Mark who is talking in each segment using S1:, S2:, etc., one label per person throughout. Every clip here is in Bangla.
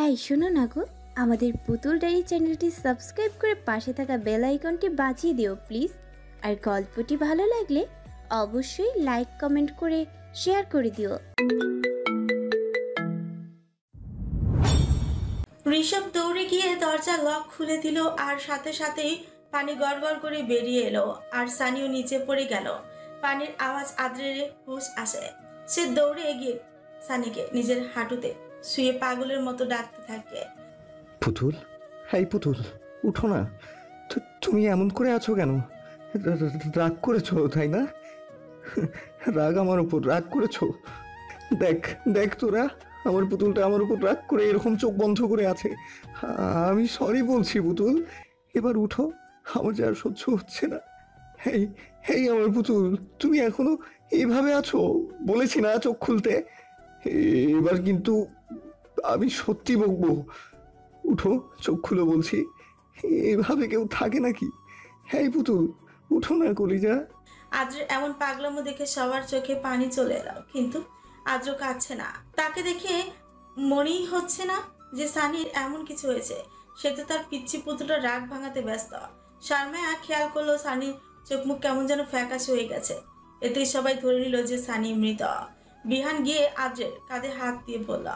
S1: এই শোনো না গো, আমাদের পুতুল ডায়েরি চ্যানেলটি সাবস্ক্রাইব করে পাশে থাকা বেল আইকনটি বাজিয়ে দিও প্লিজ। আর গল্পটি ভালো লাগলে অবশ্যই লাইক কমেন্ট করে শেয়ার করে দিও।
S2: ঋষভ দৌড়ে গিয়ে দরজা লক খুলে দিল আর সাথে সাথেই পানি গড়গড় করে বেরিয়ে এলো আর সানিও নিচে পড়ে গেল। পানির আওয়াজ আদ্রের হুঁশ আসে। সে দৌড়ে গিয়ে সানিকে নিজের হাঁটুতে শুয়ে পাগলের মতো ডাকতে থাকে,
S3: পুতুল, এই পুতুল, উঠো না। তুমি এমন করে আছো কেন? রাগ করেছো তাই না? রাগ আমার উপর রাগ করেছো? দেখ দেখ তোরা, আমার পুতুলটা আমার উপর রাগ করে এরকম চোখ বন্ধ করে আছে। আমি সরি বলছি পুতুল, এবার উঠো, আমার যে আর সহ্য হচ্ছে না। এই এই আমার পুতুল, তুমি এখনো এইভাবে আছো? বলেছি না চোখ খুলতে। এবার কিন্তু আমি সত্যি বকবো। উঠো, চোখ খুলে বলছি। এভাবে কেউ থাকে নাকি? হ্যাঁ পুতুল, উঠো না কলিজা।
S2: আদ্রের এমন পাগলামো দেখে সবার চোখে পানি চলে এলো, কিন্তু আদ্র কাঁদছে না। তাকে দেখে মনেই হচ্ছে না যে সানির এমন কিছু হয়েছে। সে তো তার পিচ্ছি পুতুলটা রাগ ভাঙাতে ব্যস্ত। শারমিয়া খেয়াল করলো সানির চোখ মুখ কেমন যেন ফ্যাকাশে হয়ে গেছে। এতেই সবাই ধরে নিল যে সানি মৃত। বিহান গিয়ে আদ্রের কাঁধে হাত দিয়ে বলল,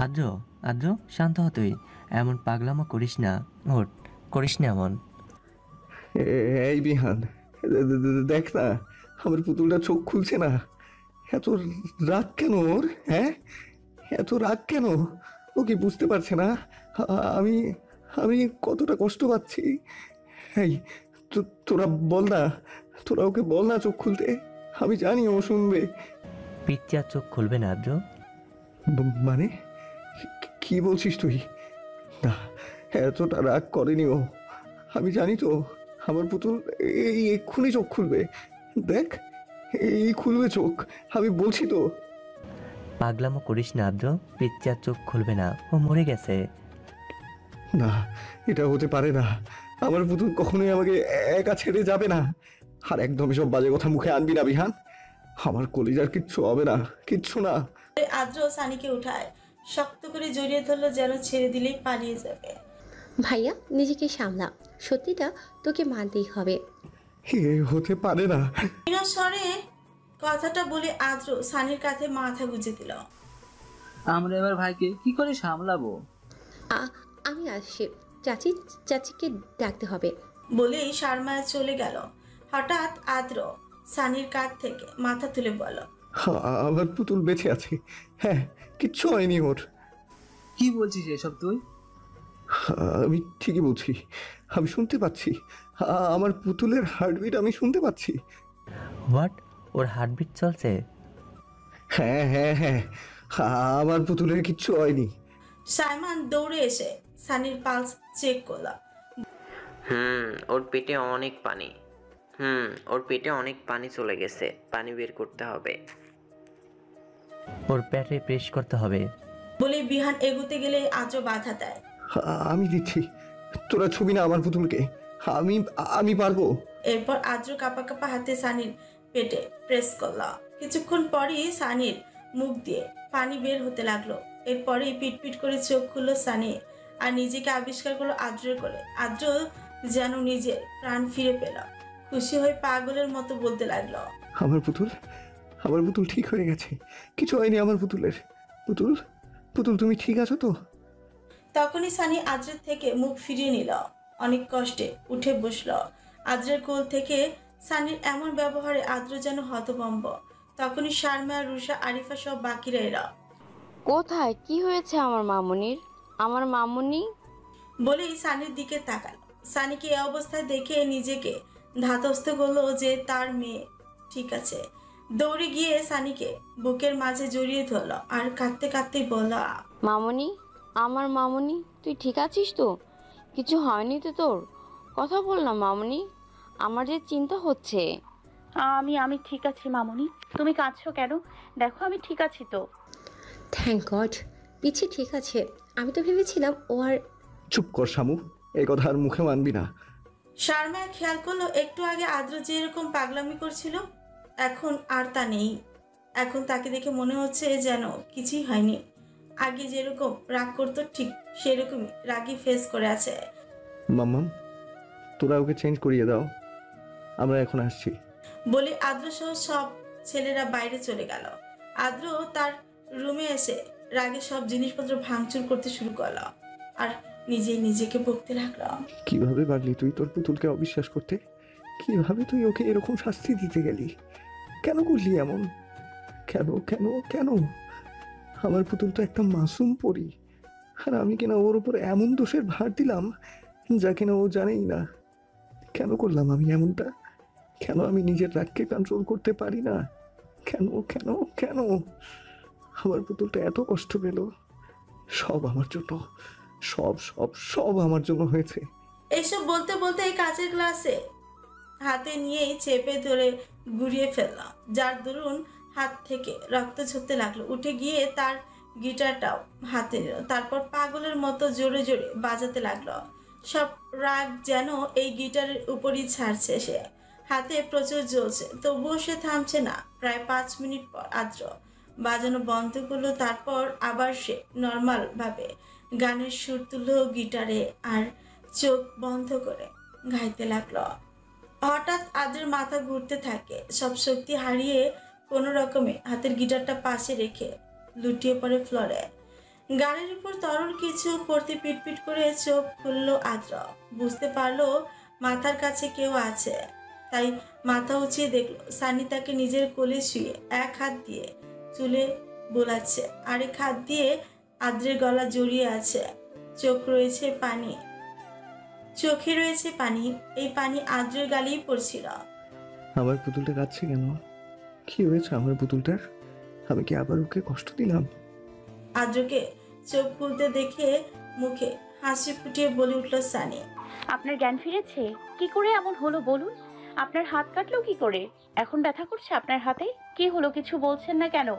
S4: আদ্র, আদ্র শান্ত হ, তুই এমন পাগলামো করিস না, ওঠ, করিস না এমন।
S3: এই বিহান, দেখ না, আমার পুতুলটা চোখ খুলছে না। এত রাগ কেন ওর? হ্যাঁ, এত রাগ কেন? ও কি বুঝতে পারছে না আমি আমি কতটা কষ্ট পাচ্ছি? এই তোরা বল না, তোরা ওকে বল না চোখ খুলতে। আমি জানি ও শুনবে।
S4: পিচ্চি আর চোখ খুলবে না আদ্র।
S3: মানে কি বলছিস তুই? না, এতটা রাগ করেনি ও। আমি জানি তো আমার পুতুল এই এক্ষুনি চোখ খুলবে। দেখ, এই খুলবে চোখ, আমি বলছি তো।
S4: পাগলামো করিস না আদ্র, পিচ্চি আর চোখ খুলবে না, ও মরে গেছে।
S3: না, এটা হতে পারে না। আমার পুতুল কখনোই আমাকে একা ছেড়ে যাবে না। আর একদম এসব বাজে কথা মুখে আনবি না বিহান। আমার কলিজার কিচ্ছু হবে না, কিচ্ছু না।
S2: আদ্র সানিকে উঠায়, শক্ত করে জড়িয়ে ধরলো যেন ছেড়ে দিলেই পালিয়ে যাবে।
S5: ভাইয়া, নিজেকে সামলা, সত্যিটা তোকে মানতেই হবে।
S3: এ হতে পারে না।
S2: স্বরে কথাটা বলে আদ্র সানির কাঁধে মাথা গুজে দিল।
S6: আমরা এবার ভাইকে কি করে সামলাবো?
S5: আমি আসছি, চাচিকে ডাকতে হবে।
S2: বলেই শারমায়া চলে গেল। হঠাৎ আদ্র সানির কাঁধ থেকে মাথা তুলে বলল,
S3: আমার পুতুল বেঁচে আছে। হ্যাঁ, কিচ্ছু হয়নি ওর।
S6: কি বলছিস এসব তুই?
S3: আমি ঠিকই বলছি, আমি শুনতে পাচ্ছি। আমার পুতুলের হার্টবিট আমি শুনতে পাচ্ছি।
S4: হোয়াট? ওর হার্টবিট চলছে?
S3: হ্যাঁ হ্যাঁ হ্যাঁ, আমার পুতুলের কিচ্ছু হয়নি।
S2: সাইমন দৌড়ে এসে সানির পালস চেক করল।
S7: ওর পেটে অনেক পানি। ওর পেটে অনেক পানি চলে গেছে, পানি বের করতে হবে।
S4: ওর পেটে প্রেস করতে হবে।
S2: বলে বিহান এগোতে গেলে আদ্র বাধা দেয়।
S3: আমি দিচ্ছি, তোরা ছবি না আমার পুতুলকে। আমি পারবো।
S2: এরপর আদ্র কাপা কাপা হাতে সানির পেটে প্রেস করল। কিছুক্ষণ পরই সানির মুখ দিয়ে পানি বের হতে লাগলো। এরপরেই পিটপিট করে চোখ খুললো সানি আর নিজেকে আবিষ্কার করলো আদ্রের কোলে। আদ্র যেন নিজের প্রাণ ফিরে পেল। খুশি হয়ে পাগলের মতো বলতে লাগলো,
S3: আমার পুতুল ঠিক হয়ে গেছে, কিছু হয়নি আমার পুতুলের। পুতুল তুমি ঠিক আছো তো?
S2: তখনই সানি আদ্রের থেকে মুখ ফিরিয়ে নিল। অনেক কষ্টে উঠে বসল। আদ্রের কোল থেকে সানির এমন ব্যবহারে আদ্র যেন হতভম্ব। তখনই শারমিয়া, রুষা, আরিফা সব বাকিরা এরা।
S8: কোথায় কি হয়েছে আমার মামুনির? আমার মামুনি
S2: বলেই সানির দিকে তাকাল। সানিকে এই অবস্থায় দেখে নিজেকে ধাতস্থ করলো যে তার মেয়ে ঠিক আছে। দৌড়ে গিয়ে সানিকে বুকের মাঝে জড়িয়ে ধরলো আর কাঁদতে কাঁদতেই বলল,
S8: মামুনি, আমার মামুনি, তুই ঠিক আছিস তো? কিছু হয়নি তো তোর? কথা বল না মামুনি, আমার যে চিন্তা হচ্ছে।
S9: আমি ঠিক আছি মামুনি, তুমি কাঁদছো কেন? দেখো আমি ঠিক আছি তো।
S5: থ্যাংক গড, পিছি ঠিক আছে। আমি তো ভেবেছিলাম ও আর।
S3: চুপ কর শামু, এই কথা আর মুখে মানবি না।
S2: শারমিয়া খেয়াল করলো একটু আগে আদ্র যে এরকম পাগলামি করছিল এখন আর তা নেই। এখন তাকে দেখে মনে হচ্ছে যেন কিছুই হয়নি। আগে যেরকম রাগ করতো ঠিক সেরকমই রাগই ফেস করে আছে।
S3: মাম্মাম, তোরা ওকে চেঞ্জ করিয়ে দাও, আমরা এখন আসছি।
S2: বলে আদ্র সহ সব ছেলেরা বাইরে চলে গেল। আদ্র তার রুমে এসে রাগে সব জিনিসপত্র ভাঙচুর করতে শুরু করলো আর নিজেই নিজেকে বকতে লাগলো।
S3: কিভাবে পারলি তুই তোর পুতুলকে অবিশ্বাস করতে? কিভাবে তুই ওকে এরকম শাস্তি দিতে গেলি? কেন করলি এমন? কেন কেন কেন? আমার পুতুল তো একটা মাসুম পরি, আর আমি কিনা ওর উপর এমন দোষের ভার দিলাম যা কিনা ও জানেই না। কেন করলাম আমি এমনটা? কেন আমি নিজের রাগকে কন্ট্রোল করতে পারি না? কেন কেন কেন? আমার পুতুলটা এত কষ্ট পেল, সব আমার জন্য, সব সব সব আমার জন্য হয়েছে।
S2: এইসব বলতে বলতে এই কাঁচের গ্লাসে হাতে নিয়েই চেপে ধরে গুড়িয়ে ফেললাম, যার দরুন হাত থেকে রক্ত ঝরতে লাগলো। উঠে গিয়ে তার গিটারটাও হাতে নিল, তারপর পাগলের মতো জোরে জোরে বাজাতে লাগলো। সব রাগ যেন এই গিটারের উপরই ছাড়ছে সে। হাতে প্রচুর জ্বলছে, তবুও সে থামছে না। প্রায় 5 মিনিট পর আদ্র বাজানো বন্ধ করলো, তারপর আবার সে নর্মাল ভাবে গানের সুর তুললো গিটারে আর চোখ বন্ধ করে গাইতে লাগলো। হঠাৎ আদ্রের মাথা ঘুরতে থাকে, সব শক্তি হারিয়ে কোনো রকমে হাতের গিটারটা পাশে রেখে লুটিয়ে পড়ে ফ্লোরে। গানের উপর তরল কিছু পড়তে পিটপিট করে চোখ খুললো আদ্র। বুঝতে পারলো মাথার কাছে কেউ আছে, তাই মাথা উঁচিয়ে দেখলো সানি তাকে নিজের কোলে শুয়ে এক হাত দিয়ে চুলে বোলাচ্ছে, আরেক হাত দিয়ে আদ্রের গলা জড়িয়ে আছে। চোখে রয়েছে পানি, এই পানি আদ্রের গালেই পড়ছিল।
S3: আমার পুতুলটা কাঁদছে কেন? কি হয়েছে আমার পুতুলটার? আমি কি আবার ওকে কষ্ট দিলাম?
S2: আদ্রকে চোখ খুলতে দেখে মুখে হাসি ফুটিয়ে বলে উঠল সানি।
S9: আপনার জ্ঞান ফিরেছে? কি করে এমন হলো বলুন? আপনার হাত কাটলো কি করে? এখন ব্যথা করছে আপনার হাতে? কি হলো, কিছু বলছেন না কেন?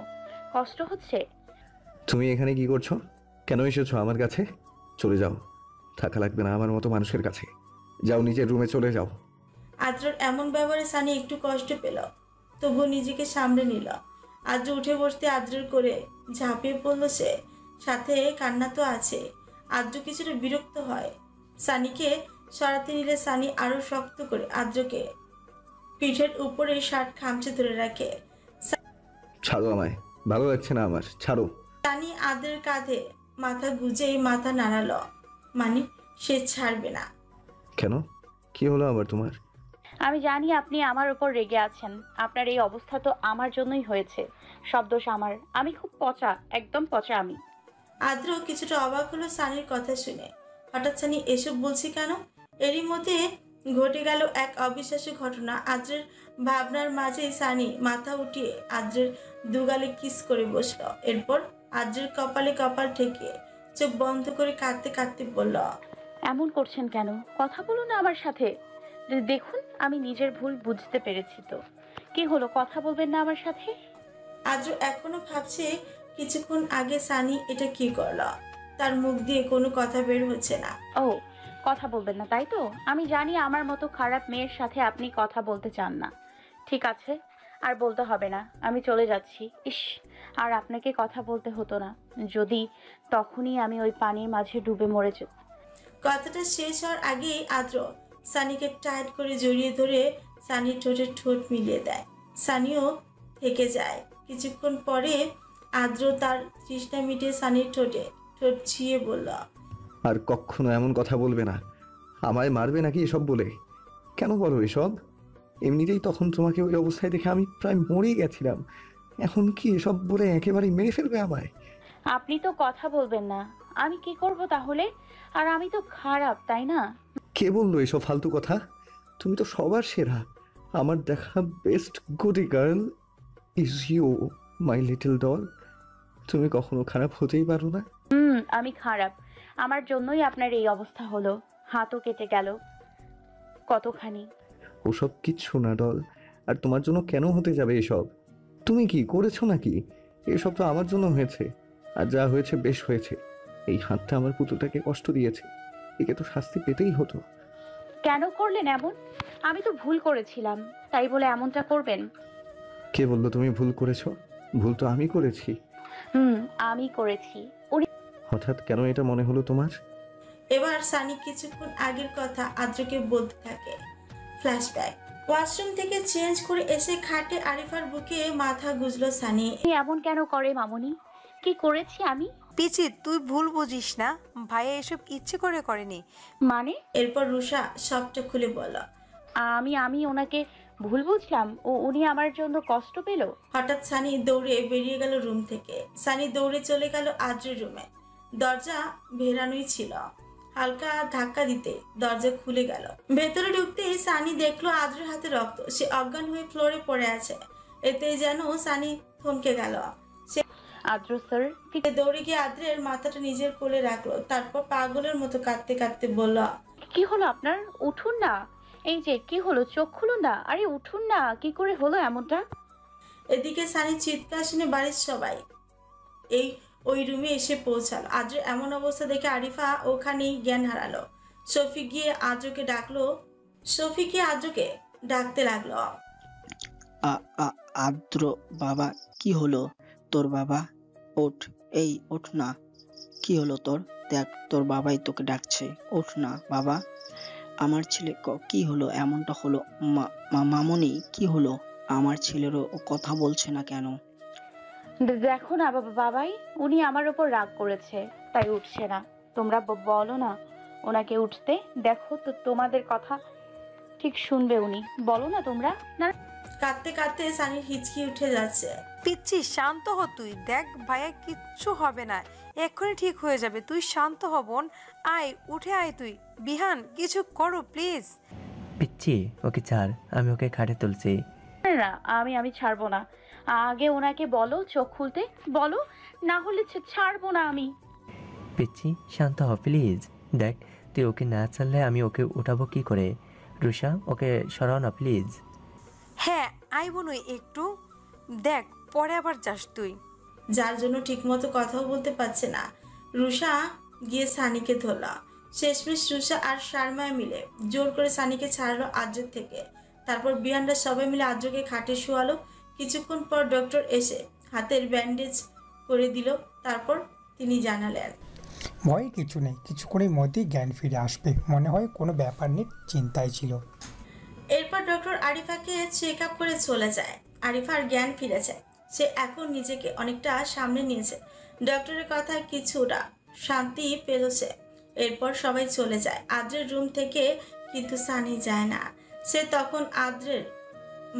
S9: কষ্ট হচ্ছে?
S3: তুমি এখানে কি করছো? কেন এসেছো আমার কাছে? চলে যাও, থাকা লাগবে না আমার মতো মানুষের কাছে। যাও, নিজের রুমে চলে যাও।
S2: আদ্রর এমন ব্যবহারে সানি একটু কষ্ট পেল, তবুও নিজেকে সামলে নিল। আদ্র উঠে বসতে আদ্রের করে ঝাঁপিয়ে পড়লো সে, সাথে কান্না তো আছে। আদ্র কিছুটা বিরক্ত হয়। সানিকে সরাতে নিলে সানি আরো শক্ত করে আদ্রকে পিঠের উপরে শার্ট খামচে ধরে রাখে।
S3: ছাড়ো আমায়, ভালো লাগছে না আমার, ছাড়ো।
S2: সানি আদ্রের কাঁধে মাথা গুজেই মাথা নাড়ালো, মানে সে ছাড়বে না।
S3: কেন? কি হলো আবার তোমার?
S9: আমি জানি আপনি আমার উপর রেগে আছেন। আপনার এই অবস্থা তো আমার জন্যই হয়েছে। সব দোষ আমার। আমি খুব পচা, একদম পচা আমি।
S2: আদ্র কিছুটা অবাক হলো সানির কথা শুনে। হঠাৎ সানি এসব বলছি কেন? এরই মধ্যে ঘটে গেল এক অবিশ্বাস্য ঘটনা। আদ্রের ভাবনার মাঝেই সানি মাথা উঠিয়ে আদ্রের দুগালে কিস করে বসলো। এরপর আদ্রের কপালে কপাল ঠেকে চোখ বন্ধ করে কাঁদতে কাঁদতে বলল,
S9: এমন করছেন কেন? কথা বলুন না আমার সাথে। দেখুন, আমি নিজের ভুল বুঝতে পেরেছি তো। কি হলো, কথা বলবেন না আমার সাথে?
S2: আদ্র এখনো ভাবছে কিছুক্ষণ আগে সানি এটা কি করলো। তার মুখ দিয়ে কোনো কথা বের হচ্ছে না।
S9: ও, কথা বলবেন না তাই তো? আমি জানি আমার মতো খারাপ মেয়ের সাথে আপনি কথা বলতে চান না। ঠিক আছে, আর বলতে হবে না, আমি চলে যাচ্ছি। ইস, আর আপনাকে কথা বলতে হতো না যদি তখনই আমি ওই পানির মাঝে ডুবে মরে যেত।
S2: কথাটা শেষ হওয়ার আগেই আদ্র সানিকে টাইট করে জড়িয়ে ধরে সানির ঠোঁটে ঠোঁট মিলিয়ে দেয়। সানিও থেকে যায়। কিছুক্ষণ পরে আদ্র তার তৃষ্ণা মিটিয়ে সানির ঠোঁটে ঠোঁট ছিঁয়ে বলল,
S3: আর কখনো এমন কথা বলবে না। আমায় মারবে নাকি এসব বলে? কেন বলো এসব? এমনিতেই তখন তোমাকে ওই অবস্থায় দেখে আমি প্রায় মরেই গেছিলাম। এখন কি এসব বলে একেবারেই মেরে ফেলবে আমায়?
S9: আপনি তো কথা বলবেন না, আমি কি করব তাহলে? আর আমি তো খারাপ, তাই না?
S3: কে বললো এসব ফালতু কথা? তুমি তো সবার সেরা। আমার দেখা best goodie girl is you, my little doll. তুমি কখনো খারাপ হতেই পারো না।
S9: আমি খারাপ। আমার জন্যই আপনার এই অবস্থা হলো। হাতও কেটে গেল কতখানি।
S3: ওসব কিচ্ছু না ডল, আর তোমার জন্য কেন হতে যাবে এসব? তুমি কি করেছো নাকি? এসব তো আমার জন্য হয়েছে, আর যা হয়েছে বেশ হয়েছে। এই হাতটা আমার পুতুলটাকে কষ্ট দিয়েছে, একে তো শাস্তি পেতেই হতো।
S9: কেন করলেন এমন? আমি তো ভুল করেছিলাম, তাই বলে এমনটা করবেন?
S3: কে বললো তুমি ভুল করেছো? ভুল তো আমি করেছি।
S9: আমি করেছি। ও
S3: হঠাৎ কেন এটা মনে হলো তোমার?
S2: এবার সানি কিছুক্ষণ আগের কথা আদ্রকে বলতে থাকে। ফ্ল্যাশব্যাক। ওয়াশরুম থেকে চেঞ্জ করে এসে খাটে আরিফার বুকে মাথা গুজলো সানি।
S9: এমন কেন করে মামুনি? কি করেছি আমি?
S10: পিচি তুই ভুল বুঝিস না, ভাইয়া এসব ইচ্ছে করে করেনি।
S9: মানে?
S2: এরপর রুষা সবটা খুলে বলল।
S9: আমি ওনাকে ভুল বুঝলাম ও উনি আমার জন্য কষ্ট পেল।
S2: হঠাৎ সানি দৌড়ে বেরিয়ে গেল রুম থেকে। সানি দৌড়ে চলে গেল আদ্রের রুমে। দরজা ভেরানোই ছিল। হালকা ধাক্কা দিতে দরজা খুলে গেল। ভেতরে ঢুকতেই সানি দেখলো আদ্রের হাতে রক্ত। সে অজ্ঞান হয়ে ফ্লোরে পড়ে আছে। এতে যেন সানি থমকে গেল। সে
S9: আদ্র স্যার,
S2: দৌড়ে গিয়ে আদ্রের মাথাটা নিজের কোলে রাখলো। তারপর পাগলের মতো কাঁদতে কাঁদতে বলল,
S9: কি হলো আপনার? উঠুন না। এই যে কি হলো, চোখ খুলুন না। আরে উঠুন না, কি করে হলো এমনটা?
S2: এদিকে সানি চিৎকার শুনে বাড়ির সবাই ওই রুমে এসে পৌঁছালো। আদ্রের এমন অবস্থা দেখে আরিফা ওখানেই জ্ঞান হারালো। শফি গিয়ে আদ্রকে ডাকতে লাগলো।
S11: আদ্র বাবা, কি হলো তোর? বাবা ওঠ, এই ওঠ না। কি হলো তোর? দেখ তোর বাবাই তোকে ডাকছে, ওঠ না বাবা। আমার ছেলে কি হলো? এমনটা হলো মামনি, কি হলো? আমার ছেলেরও কথা বলছে না কেন?
S9: দেখো না বাবাই, উনি আমার উপর রাগ করেছে, তাই উঠছে না। তোমরা বলো না ওনাকে উঠতে। দেখো তো তোমাদের কথা ঠিক শুনবে উনি। বলো না তোমরা। না,
S2: কাঁদতে কাঁদতে সানির হিচকি উঠে যাচ্ছে।
S10: পিচ্ছি শান্ত হ তুই। দেখ ভাইয়া কিচ্ছু হবে না, এক্ষুনি ঠিক হয়ে যাবে। তুই শান্ত হ বোন। আয়, উঠে আয় তুই। বিহান, কিছু করো প্লিজ।
S4: পিচ্ছি, ওকে ছাড়, আমি ওকে খাটে তুলছি।
S9: না, আমি ছাড়বো না। আগে ওনাকে বলো চোখ খুলতে বলো, না হলে ছাড়বো না আমি।
S4: পিচ্ছি শান্ত হ প্লিজ। দেখ তুই ওকে না ছাড়লে আমি ওকে উঠাবো কি করে? রুষা, ওকে সরাও না প্লিজ।
S10: হ্যাঁ আই বোনই একটু। দেখ পরে আবার যাস তুই।
S2: যার জন্য ঠিকমতো কথাও বলতে পারছে না, রুষা গিয়ে সানিকে ধরল। শেষমেশ রুষা আর শারমায় মিলে জোর করে সানিকে ছাড়ালো আদ্রের থেকে। তারপর বিহানরা সবাই মিলে আদ্রকে খাটে শোয়ালো। কিছুক্ষণ পর ডক্টর এসে হাতের ব্যান্ডেজ করে দিল। তারপর তিনি জানালেন,
S12: ভয়ের কিছু নেই, কিছুক্ষণের মধ্যেই জ্ঞান ফিরে আসবে। মনে হয় কোনো ব্যাপার নেই, চিন্তায় ছিল।
S2: এরপর ডক্টর আরিফাকে চেক আপ করে চলে যায়। আরিফার জ্ঞান ফিরেছে। সে এখন নিজেকে অনেকটা সামনে নিয়েছে। ডক্টরের কথায় কিছুটা শান্তি পেল সে। এরপর সবাই চলে যায় আদ্রের রুম থেকে, কিন্তু সানি যায় না। সে তখন আদ্রের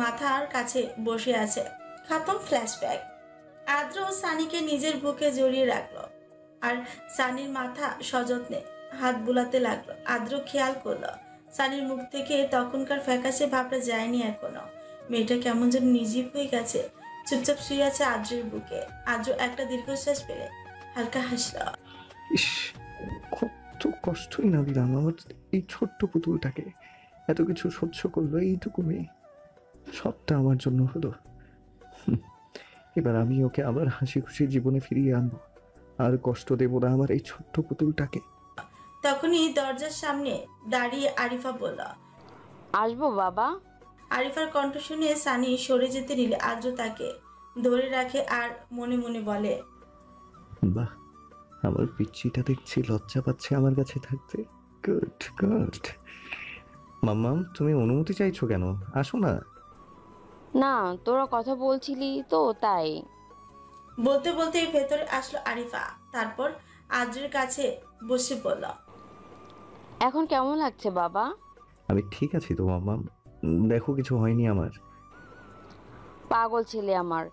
S2: মাথার কাছে বসে আছে। খতম ফ্ল্যাশব্যাক। আদ্র সানিকে নিজের বুকে জড়িয়ে রাখলো আর সানির মাথা সযত্নে হাত বুলাতে লাগলো। আদ্র খেয়াল করলো সানির মুখ থেকে তখনকার ফ্যাকাশে ভাবটা যায়নি এখনো। মেয়েটা কেমন যেন নির্জীব হয়ে গেছে, চুপচাপ শুয়ে আছে আদ্রের বুকে। আদ্র একটা দীর্ঘশ্বাস পেলে হালকা হাসল।
S3: ইস, কত কষ্টই না দিলাম আমার এই ছোট্ট পুতুলটাকে। এত কিছু সহ্য করলো এইটুকু মেয়ে, সবটা আমার জন্য হলো। এবার আমি ওকে আবার হাসি খুশি জীবনে ফিরিয়ে আনবো, আর কষ্ট দেবো না আমার এই ছোট্ট পুতুলটাকে।
S2: তখনই দরজার সামনে দাঁড়িয়ে আরিফা বলল,
S8: আসবো বাবা।
S2: আরিফার কণ্ঠ শুনে সানি সরে যেতে নিলে আদ্র তাকে ধরে রাখে আর মনে মনে বলে,
S3: বাহ, আমার পিচ্চিটা দেখছি লজ্জা পাচ্ছে আমার কাছে থাকতে। Good good. মাম্মাম, তুমি অনুমতি চাইছো কেন? আসো না।
S8: না, তোরা কথা বলছিলি তো তাই।
S2: বলতে বলতে ভেতরে আসলো আরিফা। তারপর আদ্রের কাছে বসে বলল,
S8: এখন কেমন লাগছে বাবা?
S3: আমি ঠিক আছি তো মাম্মাম, দেখো কিছু হয়নি আমার।
S8: পাগল ছেলে আমার,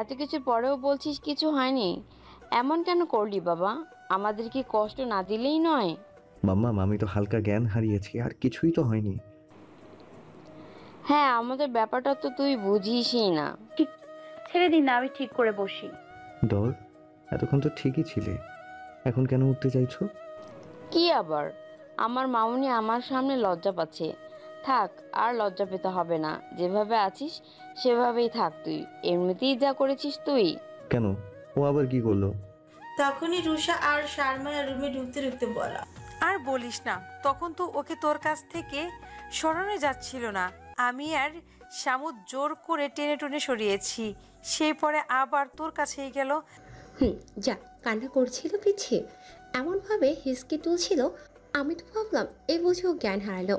S8: এত কিছুর পরেও বলছিস কিছু হয়নি। এমন কেন করলি বাবা? আমাদের কি কষ্ট না দিলেই নয়?
S3: মাম্মাম, আমি তো হালকা জ্ঞান হারিয়েছি, আর কিছুই তো হয়নি।
S8: হ্যাঁ, আমাদের ব্যাপারটা তো তুই বুঝিসই না।
S9: ছেড়ে দিন না, আমি ঠিক করে বসি।
S3: ডল, এতক্ষণ তো ঠিকই ছিলে, এখন কেন উঠতে চাইছো?
S8: কি আবার? আমার মামুনি আমার সামনে লজ্জা পাচ্ছে। থাক, আর লজ্জা পেতে হবে না। যেভাবে আছিস সেভাবেই থাক তুই। এমনিতেই যা করেছিস তুই।
S3: কেন, ও আবার কি করলো?
S2: তখনই রুষা আর শারমায়া রুমে ঢুকতে ঢুকতে বলল,
S10: আর বলিস না, তখন তো ওকে তোর কাছ থেকে সরানো যাচ্ছিল না। আমি আর শামু জোর করে টেনে টেনে সরিয়েছি, সেই পরে আবার তোর কাছেই গেল।
S5: যা কান্না করছিল পিছিয়ে, এমনভাবে হিসকি তুলছিল, আমি তো ভাবলাম এই বুঝি ও জ্ঞান হারালো।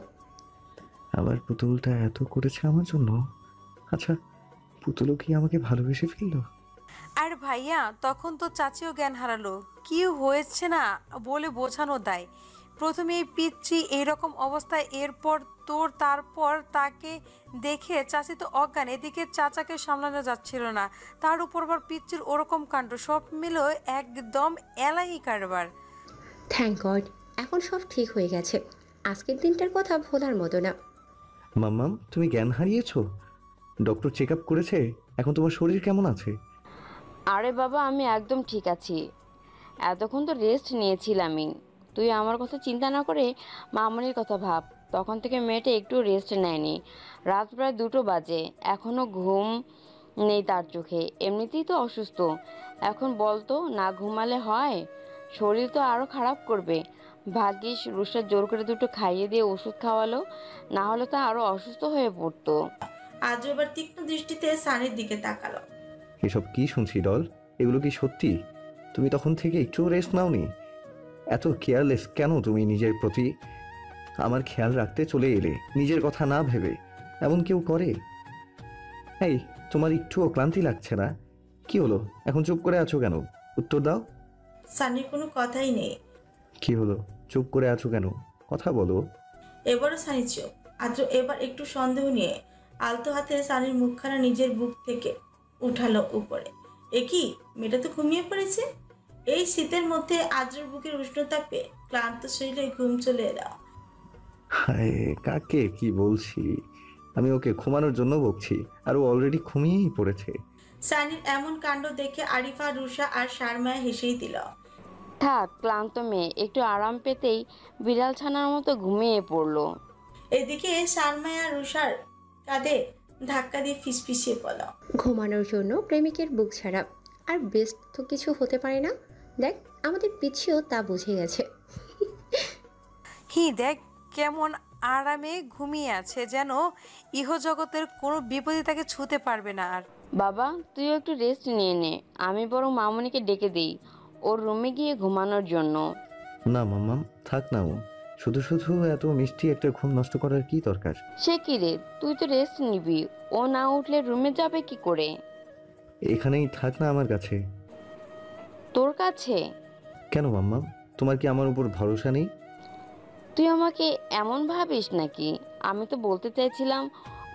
S3: আমার পুতুলটা এত করেছে আমার জন্য। আচ্ছা, পুতুলও কি আমাকে ভালোবেসে ফেললো?
S10: আর ভাইয়া তখন তো চাচিও জ্ঞান হারালো। কি হয়েছে না বলে বোঝানো দায়। প্রথমে এই পিচ্ছি এইরকম অবস্থায়, এরপর তোর, তারপর তাকে দেখে চাচি তো অজ্ঞান, এদিকে চাচাকে সামলানো যাচ্ছিল না, তার উপর আবার পিচ্ছির ওরকম কাণ্ড, সব মিলে একদম এলাহি কারবার।
S5: থ্যাংক গড, এখন সব ঠিক হয়ে গেছে। আজকের দিনটার কথা ভোলার মতো না।
S3: মাম্মাম, তুমি জ্ঞান হারিয়েছো? ডক্টর চেক আপ করেছে? এখন তোমার শরীর কেমন আছে?
S8: আরে বাবা, আমি একদম ঠিক আছি। এতক্ষণ তো রেস্ট নিয়েছিলামই। তুই আমার কথা চিন্তা না করে মামনির কথা ভাব। তখন থেকে মেয়েটা একটু রেস্ট নেয়নি। রাত প্রায় 2টো বাজে, এখনও ঘুম নেই তার চোখে। এমনিতেই তো অসুস্থ, এখন বলতো না ঘুমালে হয়? শরীর তো আরও খারাপ করবে। ভাগ্যিস রুষা জোর করে 2টো খাইয়ে দিয়ে ওষুধ খাওয়ালো, না হলে তো আরও অসুস্থ হয়ে পড়তো।
S2: আদ্র এবার তীক্ষ্ণ দৃষ্টিতে সানির দিকে তাকালো।
S3: এসব কি শুনছি ডল? এগুলো কি সত্যি? তুমি তখন থেকে একটু রেস্ট নাওনি? এত কেয়ারলেস কেন তুমি নিজের প্রতি? আমার খেয়াল রাখতে চলে এলে নিজের কথা না ভেবে। এমন কেউ করে? এই, তোমার একটুও ক্লান্তি লাগছে না? কি হলো, এখন চুপ করে আছো কেন? উত্তর দাও।
S2: সানির কোনো কথাই নেই।
S3: কি হলো, চুপ করে আছো কেন? কথা বলো।
S2: এবারও সানি চোখ। আদ্র এবার একটু সন্দেহ নিয়ে আলতো হাতে সানির মুখখানা নিজের বুক থেকে উঠালো উপরে। এ কি, মেয়েটা তো ঘুমিয়ে পড়েছে। এই শীতের মধ্যে আদ্রের বুকের উষ্ণতা পেয়ে ক্লান্ত শরীরে ঘুম চলে এলো।
S3: হায়, কাকে কি বলছি? আমি ওকে ঘুমানোর জন্য বকছি, আর ও অলরেডি ঘুমিয়েই পড়েছে।
S2: সানির এমন কাণ্ড দেখে আরিফা, রুষা আর শারমায়া হেসেই দিল।
S8: থাক, ক্লান্ত মেয়ে একটু আরাম পেতেই বিড়াল ছানার মতো ঘুমিয়ে পড়লো।
S2: এদিকে শারমায়া রুষার কাঁধে ধাক্কা দিয়ে ফিসফিসিয়ে পড়ল।
S5: ঘুমানোর জন্য প্রেমিকের বুক ছাড়া আর বেস্ট তো কিছু হতে পারে না। দেখ, আমাদের পিছিয়েও তা বুঝে গেছে।
S10: দেখ কেমন আরামে ঘুমিয়ে আছে, যেন ইহজগতের কোনো বিপদে তাকে ছুঁতে পারবে না আর।
S8: বাবা, তুইও একটু রেস্ট নিয়ে নে। আমি বরং মামনিকে ডেকে দিই ওর রুমে গিয়ে ঘুমানোর জন্য।
S3: না মাম্মাম, থাক না। ও শুধু শুধু এত মিষ্টি একটা ঘুম নষ্ট করার কি দরকার?
S8: সে কি রে, তুই তো রেস্ট নিবি, ও না উঠলে রুমে যাবে কি করে?
S3: এখানেই থাক না আমার কাছে।
S8: তোর কাছে?
S3: কেন মাম্মাম, তোমার কি আমার উপর ভরসা নেই?
S8: তুই আমাকে এমন ভাবিস নাকি? আমি তো বলতে চাইছিলাম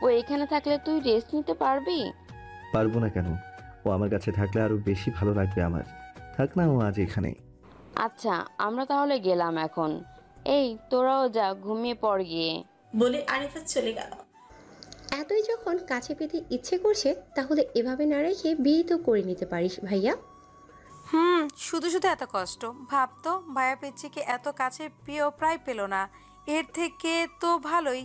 S8: ও এখানে থাকলে তুই রেস্ট নিতে পারবি।
S3: পারবো না কেন? ও আমার কাছে থাকলে আরো বেশি ভালো লাগবে আমার। থাক না ও আজ এখানে।
S8: আচ্ছা, আমরা তাহলে গেলাম এখন। এই, তোরাও যা, ঘুমিয়ে পড় গিয়ে।
S2: বলে আরিফা চলে গেল।
S5: এতই যখন কাছে পেতে ইচ্ছে করছে, তাহলে এভাবে না রেখে বিয়ে তো করে নিতে পারিস ভাইয়া।
S10: শুধু শুধু এত কষ্ট। ভাবতো ভাইয়া পেচ্ছিকে এত কাছে পেয়েও প্রায় পেল না। এর থেকে তো ভালোই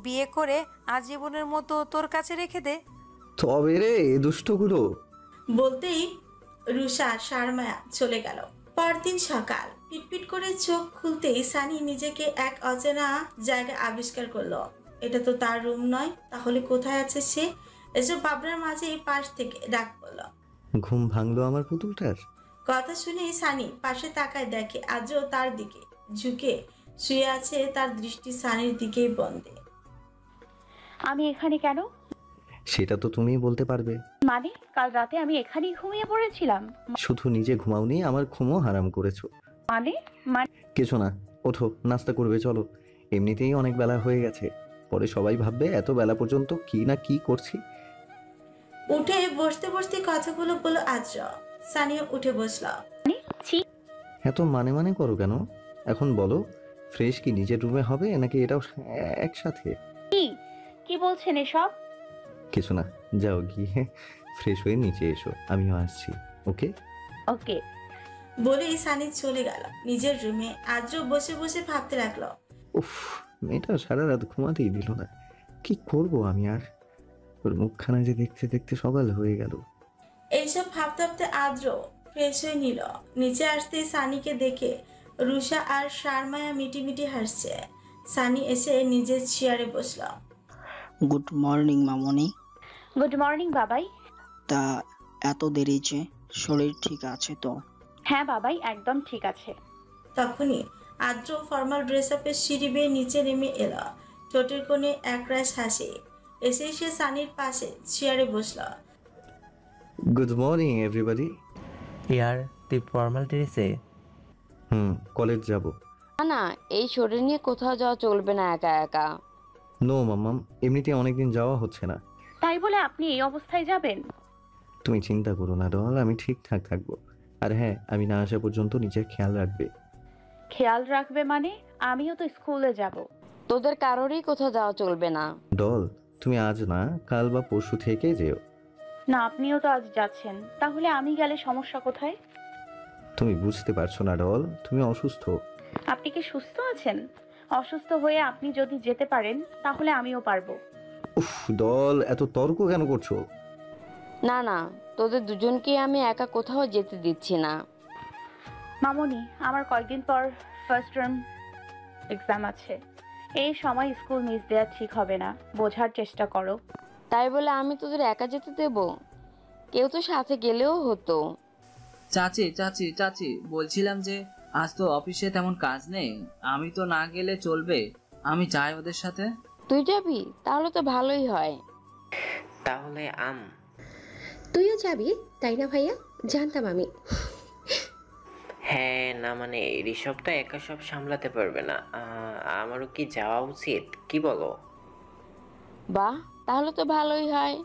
S10: বিয়ে করে আজীবনের মতো তোর কাছে রেখে দে।
S3: তবে রে দুষ্টগুলো।
S2: বলতেই রুষা, শারমায়া চলে গেল। পরদিন সকাল, পিটপিট করে চোখ খুলতেই সানি নিজেকে এক অচেনা জায়গায় আবিষ্কার করলো। এটা তো তার রুম নয়, তাহলে কোথায় আছে সে? এসব ভাবনার মাঝে পাশ থেকে ডাক পড়লো।
S3: ঘুম ভাঙলো আমার পুতুলটার।
S2: কথা শুনে সানি পাশে তাকায়, দেখে আজও তার দিকে ঝুঁকে শুয়ে আছে, তার দৃষ্টি সানির দিকেই বন্ধে।
S9: আমি এখানে কেন?
S3: সেটা তো তুমিই বলতে পারবে।
S9: মানে কাল রাতে আমি এখানেই ঘুমিয়ে পড়েছিলাম।
S3: শুধু নিজে ঘুমাওনি, আমার ঘুমও হারাম করেছো।
S9: মানে মানে
S3: কিছু না, ওঠো, নাস্তা করবে চলো। এমনিতেই অনেক বেলা হয়ে গেছে, পরে সবাই ভাববে এত বেলা পর্যন্ত কি না কি করছি।
S2: উঠে বসতে বসতে কথাগুলো বলল আজর। সানিও উঠে বসল।
S3: এত মানে মানে করো কেন? এখন বলো, ফ্রেশ কি নিজের রুমে হবে নাকি এটাও একসাথে?
S9: কি বলছেন এসব?
S3: কিছু না, যাও গিয়ে ফ্রেশ হয়ে নিচে এসো, আমিও আসছি। ওকে
S9: ওকে
S2: বলেই সানি চলে গেল নিজের রুমে। আজও বসে বসে ভাবতে লাগলো।
S3: উফ, মেয়েটা সারা রাত ঘুমাতেই দিল না। কি করব আমি আর? ওর মুখখানা যে দেখতে দেখতে সকাল হয়ে গেল।
S2: এইসব ভাবতে ভাবতে আদ্র ফ্রেশ হয়ে নিল। নিচে আসতে সানিকে দেখে রুষা আর শারমায়া মিটিমিটি হাসছে। সানি এসে নিজের চেয়ারে বসল।
S11: গুড মর্নিং মামনি।
S9: গুড মর্নিং বাবাই।
S11: তা এত দেরি যে? শরীর ঠিক আছে তো?
S9: হ্যাঁ বাবাই, একদম ঠিক আছে।
S2: তখনই আদ্র ফর্মাল ড্রেস আপের সিঁড়ি বেয়ে নিচে নেমে এলো। ঠোঁটের কোণে একরাশ হাসি। এসেই সে সানির পাশে চেয়ারে বসল।
S3: Good morning everybody.
S4: ইয়ার তুই ফর্মাল ড্রেসে?
S3: কলেজ যাব।
S8: না না, এই শরীর নিয়ে কোথাও যাওয়া চলবে না একা একা।
S3: নো মাম্মাম, এমনিতে অনেকদিন যাওয়া হচ্ছে না।
S9: তাই বলে আপনি এই অবস্থায় যাবেন?
S3: তুমি চিন্তা করো না ডল, আমি ঠিকঠাক থাকবো। আর হ্যাঁ, আমি না আসা পর্যন্ত নিজের খেয়াল রাখবে।
S9: খেয়াল রাখবে মানে? আমিও তো স্কুলে যাব।
S8: তোদের কারোরই কোথাও যাওয়া চলবে না।
S3: ডল, তুমি আজ না কাল বা পরশু থেকে যেও।
S9: না, আপনিও তো আজ যাচ্ছেন, তাহলে আমি গেলে সমস্যা কোথায়?
S3: তুমি বুঝতে পারছো না ডল, তুমি অসুস্থ।
S9: আপনি কি সুস্থ আছেন? অসুস্থ হয়ে আপনি যদি যেতে পারেন তাহলে আমিও পারবো।
S3: উফ ডল, এত তর্ক কেন করছো?
S8: না না, তোদের দুজনকে আমি একা কোথাও যেতে দিচ্ছি না।
S9: মামনি, আমার কয়েকদিন পর ফার্স্ট টার্ম এক্সাম আছে। এই সময় স্কুল মিস দেওয়া ঠিক হবে না, বোঝার চেষ্টা করো।
S8: তাই বলে আমি তোদের একা যেতে দেব? কেউ তো সাথে গেলেও হতো।
S6: চাচি চাচি চাচি, বলছিলাম যে আজ তো অফিসে তেমন কাজ নেই, আমি তো না গেলে চলবে, আমি যাই ওদের সাথে।
S8: তুই যাবি? তাহলে তো ভালোই হয়।
S7: তাহলে
S5: তুইও যাবি তাই না ভাইয়া? জানতাম আমি।
S7: হ্যাঁ, না মানে ঋষভ তো একা সব সামলাতে পারবে না, আমারও কি যাওয়া উচিত, কি বলো?
S8: বাহ, তাহলে তো ভালোই হয়।